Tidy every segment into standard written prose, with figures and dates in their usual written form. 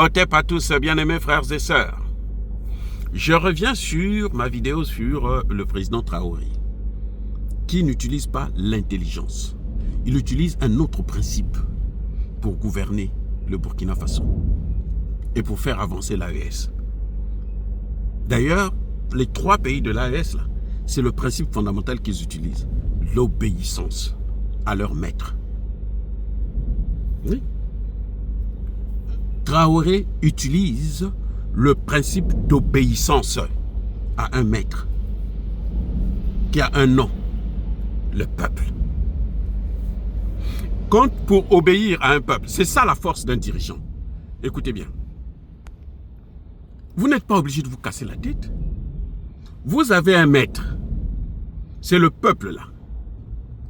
Otep à tous, bien-aimés frères et sœurs. Je reviens sur ma vidéo sur le président Traoré, qui n'utilise pas l'intelligence. Il utilise un autre principe pour gouverner le Burkina Faso et pour faire avancer l'AES. D'ailleurs, les 3 pays de l'AES, c'est le principe fondamental qu'ils utilisent, l'obéissance à leur maître. Oui. Traoré utilise le principe d'obéissance à un maître qui a un nom, le peuple. Quand pour obéir à un peuple, c'est ça la force d'un dirigeant. Écoutez bien. Vous n'êtes pas obligé de vous casser la tête. Vous avez un maître. C'est le peuple là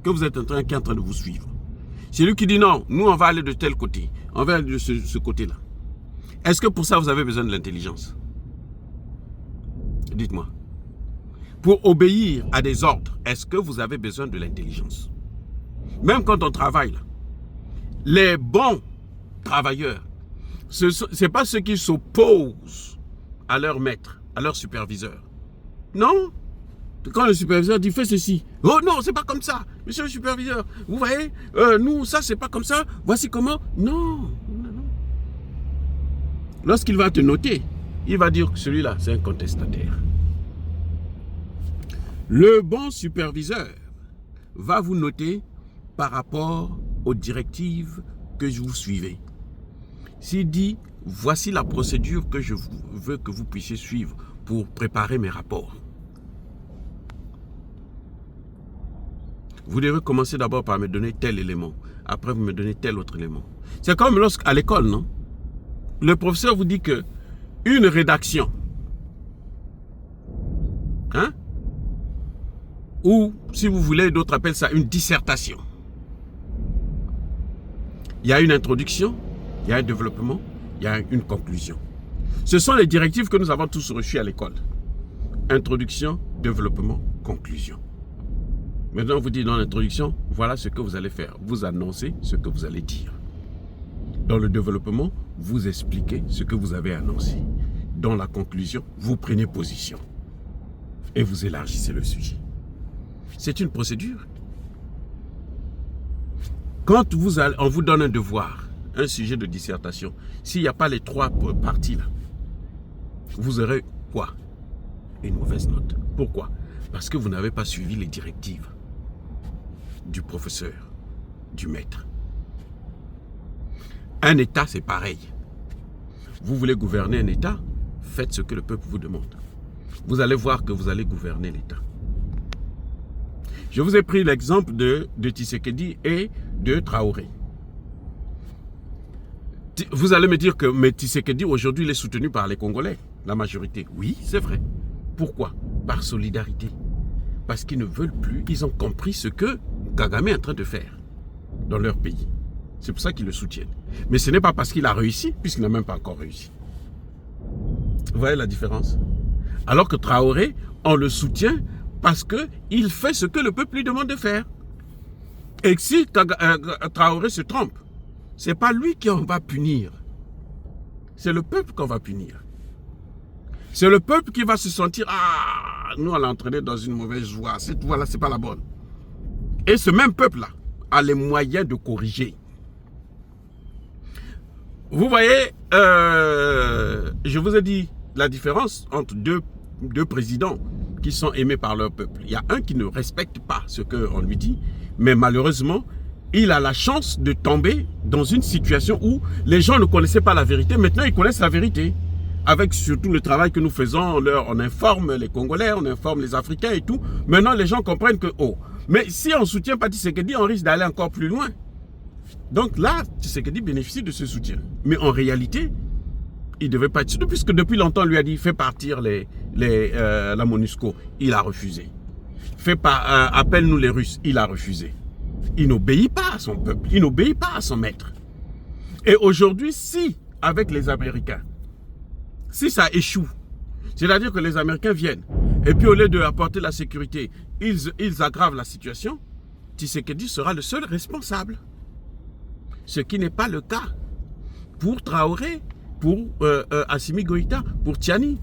que vous êtes qui est en train de vous suivre. C'est lui qui dit non, nous on va aller de tel côté. On va aller de ce côté-là. Est-ce que pour ça vous avez besoin de l'intelligence? Dites-moi. Pour obéir à des ordres, est-ce que vous avez besoin de l'intelligence? Même quand on travaille là, les bons travailleurs, ce n'est pas ceux qui s'opposent à leur maître, à leur superviseur. Non. Quand le superviseur dit fais ceci, oh non, c'est pas comme ça, monsieur le superviseur, vous voyez, nous, ça c'est pas comme ça, voici comment. Non. Lorsqu'il va te noter, il va dire que celui-là, c'est un contestataire. Le bon superviseur va vous noter par rapport aux directives que vous suivez. S'il dit, voici la procédure que je veux que vous puissiez suivre pour préparer mes rapports. Vous devez commencer d'abord par me donner tel élément. Après, vous me donnez tel autre élément. C'est comme lorsqu'à l'école, non? Le professeur vous dit que une rédaction, hein? Ou, si vous voulez, d'autres appellent ça une dissertation. Il y a une introduction, il y a un développement, il y a une conclusion. Ce sont les directives que nous avons tous reçues à l'école. Introduction, développement, conclusion. Maintenant, on vous dit dans l'introduction, voilà ce que vous allez faire. Vous annoncez ce que vous allez dire. Dans le développement, vous expliquez ce que vous avez annoncé. Dans la conclusion, vous prenez position. Et vous élargissez le sujet. C'est une procédure. Quand on vous donne un devoir, un sujet de dissertation, s'il n'y a pas les 3 parties là, vous aurez quoi? Une mauvaise note. Pourquoi? Parce que vous n'avez pas suivi les directives du professeur, du maître. Un État, c'est pareil. Vous voulez gouverner un État, faites ce que le peuple vous demande. Vous allez voir que vous allez gouverner l'État. Je vous ai pris l'exemple de Tshisekedi et de Traoré. Vous allez me dire que mais Tshisekedi, aujourd'hui, il est soutenu par les Congolais, la majorité. Oui, c'est vrai. Pourquoi? Par solidarité. Parce qu'ils ne veulent plus, ils ont compris ce que Kagame est en train de faire dans leur pays. C'est pour ça qu'ils le soutiennent. Mais ce n'est pas parce qu'il a réussi, puisqu'il n'a même pas encore réussi. Vous voyez la différence? Alors que Traoré, on le soutient parce qu'il fait ce que le peuple lui demande de faire. Et si Traoré se trompe, ce n'est pas lui qu'on va punir. C'est le peuple qu'on va punir. C'est le peuple qui va se sentir, ah, nous on l'a entraîné dans une mauvaise voie, cette voie-là, ce n'est pas la bonne. Et ce même peuple-là a les moyens de corriger. Vous voyez, je vous ai dit la différence entre deux présidents qui sont aimés par leur peuple. Il y a un qui ne respecte pas ce qu'on lui dit, mais malheureusement, il a la chance de tomber dans une situation où les gens ne connaissaient pas la vérité. Maintenant, ils connaissent la vérité. Avec surtout le travail que nous faisons, on informe les Congolais, on informe les Africains et tout. Maintenant, les gens comprennent que, oh, mais si on ne soutient pas Tshisekedi, on risque d'aller encore plus loin. Donc là, Tshisekedi bénéficie de ce soutien. Mais en réalité, il ne devait pas être soutenu, puisque depuis longtemps, on lui a dit, fais partir la MONUSCO. Il a refusé. Appelle-nous les Russes. Il a refusé. Il n'obéit pas à son peuple. Il n'obéit pas à son maître. Et aujourd'hui, si, avec les Américains, si ça échoue, c'est-à-dire que les Américains viennent, et puis au lieu de apporter la sécurité, ils aggravent la situation, Tshisekedi sera le seul responsable. Ce qui n'est pas le cas pour Traoré pour Assimi Goïta, pour Tiani.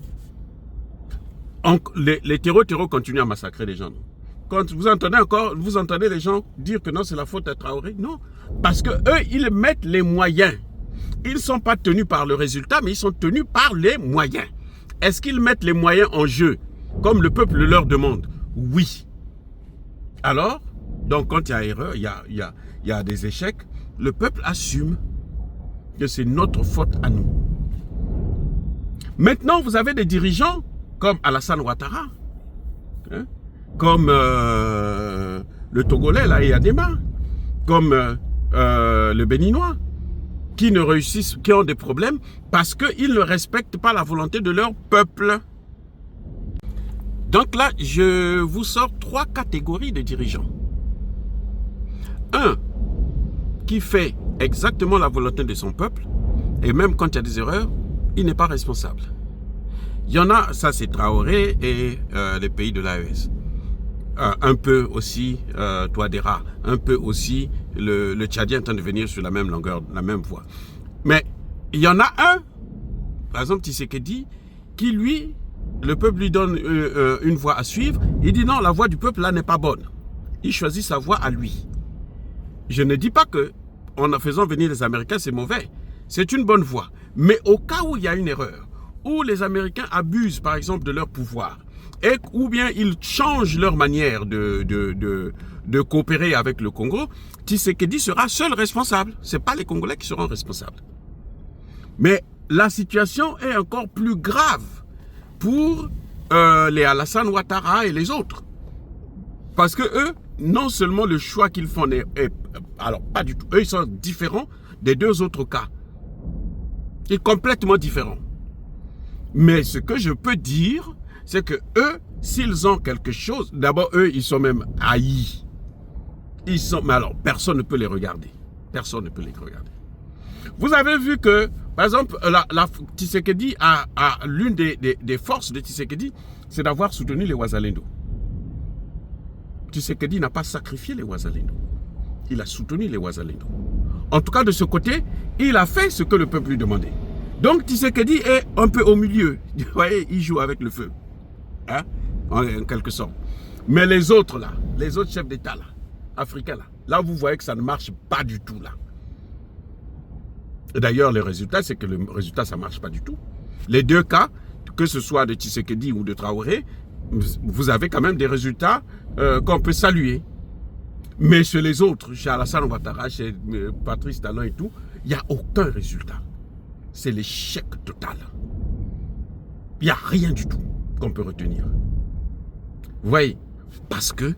Les terreaux continuent à massacrer les gens. Quand vous entendez les gens dire que non, c'est la faute à Traoré. Non, parce que eux, ils mettent les moyens. Ils ne sont pas tenus par le résultat, mais ils sont tenus par les moyens. Est-ce qu'ils mettent les moyens en jeu, comme le peuple leur demande? Oui. Alors, donc quand il y a erreur, il y a des échecs, le peuple assume que c'est notre faute à nous. Maintenant, vous avez des dirigeants comme Alassane Ouattara, hein, comme le Togolais, là, Yadema, comme le Béninois, qui ne réussissent, qui ont des problèmes parce qu'ils ne respectent pas la volonté de leur peuple. Donc là, je vous sors 3 catégories de dirigeants. Un qui fait exactement la volonté de son peuple, et même quand il y a des erreurs, il n'est pas responsable. Il y en a, ça c'est Traoré et les pays de l'AES. Un peu aussi Touadéra, un peu aussi le Tchadien tente de venir sur la même longueur, la même voie. Mais il y en a un, par exemple Tshisekedi, qui lui, le peuple lui donne une voie à suivre. Il dit non, la voie du peuple là n'est pas bonne. Il choisit sa voie à lui. Je ne dis pas que en faisant venir les Américains c'est mauvais. C'est une bonne voie. Mais au cas où il y a une erreur, où les Américains abusent par exemple de leur pouvoir, ou bien ils changent leur manière de coopérer avec le Congo, Tshisekedi sera seul responsable. Ce n'est pas les Congolais qui seront responsables. Mais la situation est encore plus grave pour les Alassane Ouattara et les autres. Parce que eux, non seulement le choix qu'ils font alors pas du tout, eux ils sont différents des 2 autres cas. Ils sont complètement différents. Mais ce que je peux dire, c'est que eux, s'ils ont quelque chose, d'abord eux, ils sont même haïs. Mais alors, personne ne peut les regarder. Personne ne peut les regarder. Vous avez vu que, par exemple, Tshisekedi l'une des forces de Tshisekedi, c'est d'avoir soutenu les Ouazalendo. Tshisekedi n'a pas sacrifié les Ouazalendo. Il a soutenu les Ouazalendo. En tout cas, de ce côté, il a fait ce que le peuple lui demandait. Donc, Tshisekedi est un peu au milieu. Vous voyez, il joue avec le feu. Hein? En quelque sorte. Mais les autres, là, les autres chefs d'État, là, africains, là, vous voyez que ça ne marche pas du tout, là. D'ailleurs, le résultat, c'est que le résultat, ça ne marche pas du tout. Les 2 cas, que ce soit de Tshisekedi ou de Traoré, vous avez quand même des résultats qu'on peut saluer. Mais chez les autres, chez Alassane Ouattara, chez Patrice Talon et tout, il n'y a aucun résultat. C'est l'échec total. Il n'y a rien du tout qu'on peut retenir. Vous voyez, parce que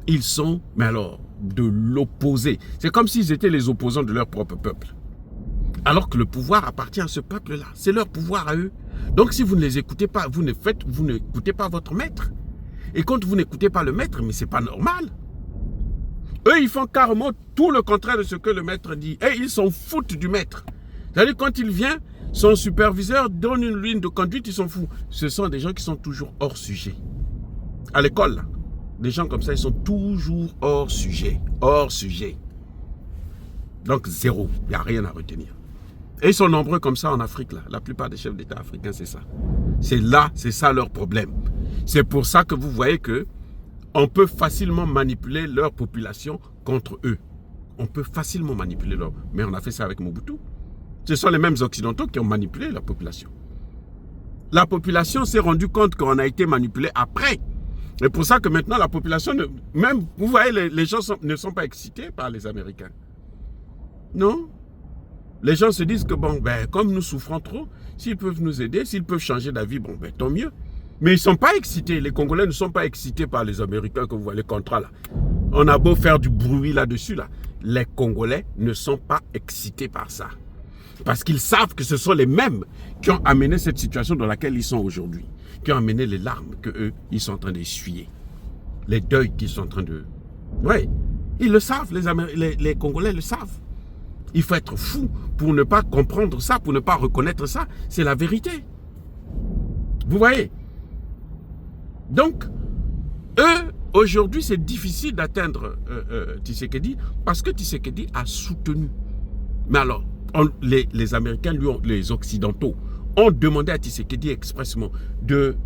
ils sont, mais alors, de l'opposé. C'est comme s'ils étaient les opposants de leur propre peuple. Alors que le pouvoir appartient à ce peuple-là. C'est leur pouvoir à eux. Donc si vous ne les écoutez pas, vous n'écoutez pas votre maître. Et quand vous n'écoutez pas le maître, mais c'est pas normal. Eux, ils font carrément tout le contraire de ce que le maître dit. Et ils s'en foutent du maître. C'est-à-dire quand il vient, son superviseur donne une ligne de conduite, ils s'en foutent. Ce sont des gens qui sont toujours hors sujet. À l'école, là, des gens comme ça, ils sont toujours hors sujet. Hors sujet. Donc zéro, il n'y a rien à retenir. Et ils sont nombreux comme ça en Afrique, là. La plupart des chefs d'État africains, c'est ça. C'est ça leur problème. C'est pour ça que vous voyez que on peut facilement manipuler leur population contre eux. On peut facilement manipuler leur... Mais on a fait ça avec Mobutu. Ce sont les mêmes Occidentaux qui ont manipulé la population. La population s'est rendue compte qu'on a été manipulé après. C'est pour ça que maintenant, la population... Même, vous voyez, les gens ne sont pas excités par les Américains. Non. Les gens se disent que, bon, ben, comme nous souffrons trop, s'ils peuvent nous aider, s'ils peuvent changer d'avis, bon, ben, tant mieux. Mais ils ne sont pas excités. Les Congolais ne sont pas excités par les Américains, que vous voyez, les contrats, là. On a beau faire du bruit là-dessus, là. Les Congolais ne sont pas excités par ça. Parce qu'ils savent que ce sont les mêmes qui ont amené cette situation dans laquelle ils sont aujourd'hui. Qui ont amené les larmes qu'eux, ils sont en train d'essuyer. Les deuils qu'ils sont en train de... Oui, ils le savent, les Congolais le savent. Il faut être fou pour ne pas comprendre ça, pour ne pas reconnaître ça. C'est la vérité. Vous voyez? Donc, eux, aujourd'hui, c'est difficile d'atteindre Tshisekedi parce que Tshisekedi a soutenu. Mais alors, les Américains, les Occidentaux, ont demandé à Tshisekedi expressement de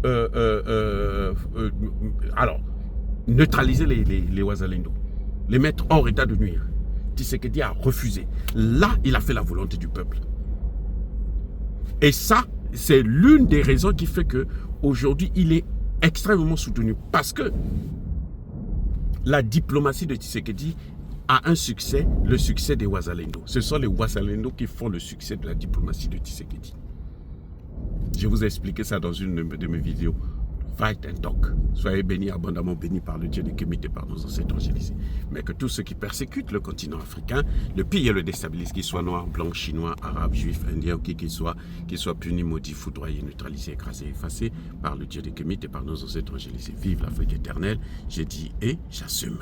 neutraliser les Wazalendo, les mettre hors état de nuire. Tshisekedi a refusé. Là, il a fait la volonté du peuple. Et ça, c'est l'une des raisons qui fait qu'aujourd'hui, il est extrêmement soutenu. Parce que la diplomatie de Tshisekedi a un succès, le succès des Wazalendo. Ce sont les Wazalendo qui font le succès de la diplomatie de Tshisekedi. Je vous ai expliqué ça dans une de mes vidéos. Fight and talk. Soyez bénis, abondamment bénis par le Dieu de Kémite et par nos ancêtres angélisés. Mais que tous ceux qui persécutent le continent africain, le pillent et le déstabilisent, qu'ils soient noirs, blancs, chinois, arabes, juifs, indiens, qui qu'ils soient punis, maudits, foudroyés, neutralisés, écrasés, effacés par le Dieu de Kémite et par nos ancêtres angélisés. Vive l'Afrique éternelle, j'ai dit et j'assume.